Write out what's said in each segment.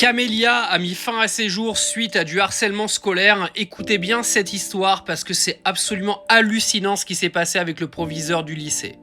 Camélia a mis fin à ses jours suite à du harcèlement scolaire. Écoutez bien cette histoire parce que c'est absolument hallucinant ce qui s'est passé avec le proviseur du lycée.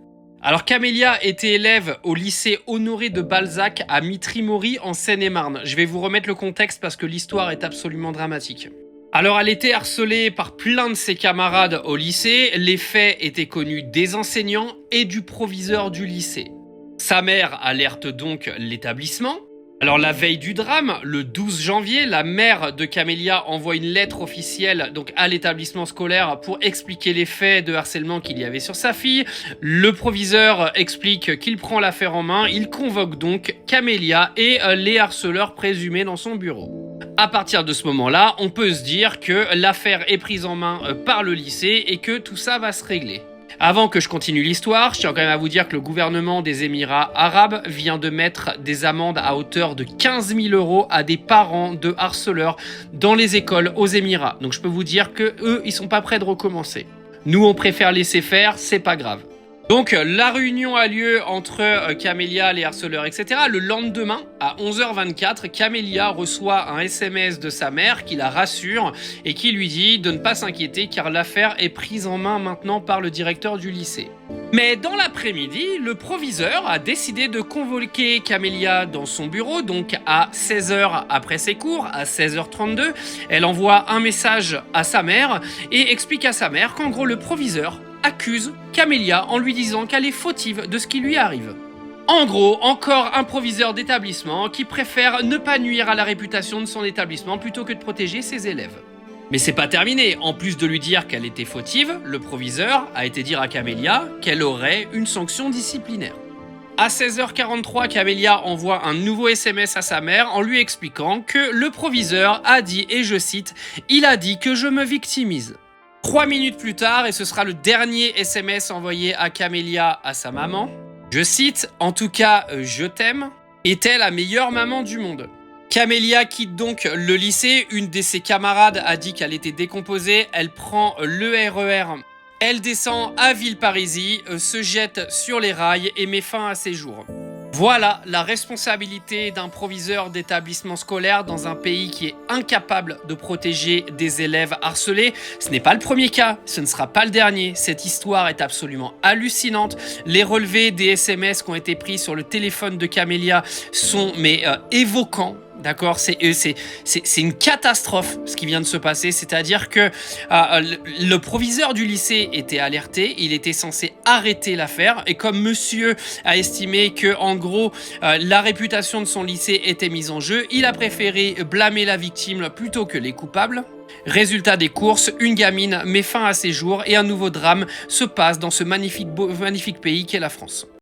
Alors Camélia était élève au lycée Honoré de Balzac à Mitry-Mory en Seine-et-Marne. Je vais vous remettre le contexte parce que l'histoire est absolument dramatique. Alors elle était harcelée par plein de ses camarades au lycée. Les faits étaient connus des enseignants et du proviseur du lycée. Sa mère alerte donc l'établissement. Alors la veille du drame, le 12 janvier, la mère de Camélia envoie une lettre officielle donc à l'établissement scolaire pour expliquer les faits de harcèlement qu'il y avait sur sa fille. Le proviseur explique qu'il prend l'affaire en main, il convoque donc Camélia et les harceleurs présumés dans son bureau. À partir de ce moment-là, on peut se dire que l'affaire est prise en main par le lycée et que tout ça va se régler. Avant que je continue l'histoire, je tiens quand même à vous dire que le gouvernement des Émirats arabes vient de mettre des amendes à hauteur de 15 000 € à des parents de harceleurs dans les écoles aux Émirats. Donc je peux vous dire que eux, ils sont pas prêts de recommencer. Nous, on préfère laisser faire, c'est pas grave. Donc la réunion a lieu entre Camélia, les harceleurs, etc. Le lendemain, à 11h24, Camélia reçoit un SMS de sa mère qui la rassure et qui lui dit de ne pas s'inquiéter car l'affaire est prise en main maintenant par le directeur du lycée. Mais dans l'après-midi, le proviseur a décidé de convoquer Camélia dans son bureau, donc à 16h après ses cours, à 16h32. Elle envoie un message à sa mère et explique à sa mère qu'en gros le proviseur accuse Camélia en lui disant qu'elle est fautive de ce qui lui arrive. En gros, encore un proviseur d'établissement qui préfère ne pas nuire à la réputation de son établissement plutôt que de protéger ses élèves. Mais c'est pas terminé. En plus de lui dire qu'elle était fautive, le proviseur a été dire à Camélia qu'elle aurait une sanction disciplinaire. À 16h43, Camélia envoie un nouveau SMS à sa mère en lui expliquant que le proviseur a dit, et je cite, « Il a dit que je me victimise ». 3 minutes plus tard, et ce sera le dernier SMS envoyé à Camélia à sa maman, je cite, « En tout cas, je t'aime, est-elle la meilleure maman du monde ?» Camélia quitte donc le lycée, une de ses camarades a dit qu'elle était décomposée, elle prend le RER, elle descend à Villeparisis, se jette sur les rails et met fin à ses jours. Voilà la responsabilité d'un proviseur d'établissement scolaire dans un pays qui est incapable de protéger des élèves harcelés. Ce n'est pas le premier cas, ce ne sera pas le dernier. Cette histoire est absolument hallucinante. Les relevés des SMS qui ont été pris sur le téléphone de Camélia sont évoquants. D'accord, c'est une catastrophe ce qui vient de se passer, c'est-à-dire que le proviseur du lycée était alerté, il était censé arrêter l'affaire et comme monsieur a estimé que en gros la réputation de son lycée était mise en jeu, il a préféré blâmer la victime plutôt que les coupables. Résultat des courses, une gamine met fin à ses jours et un nouveau drame se passe dans ce magnifique pays qu'est la France.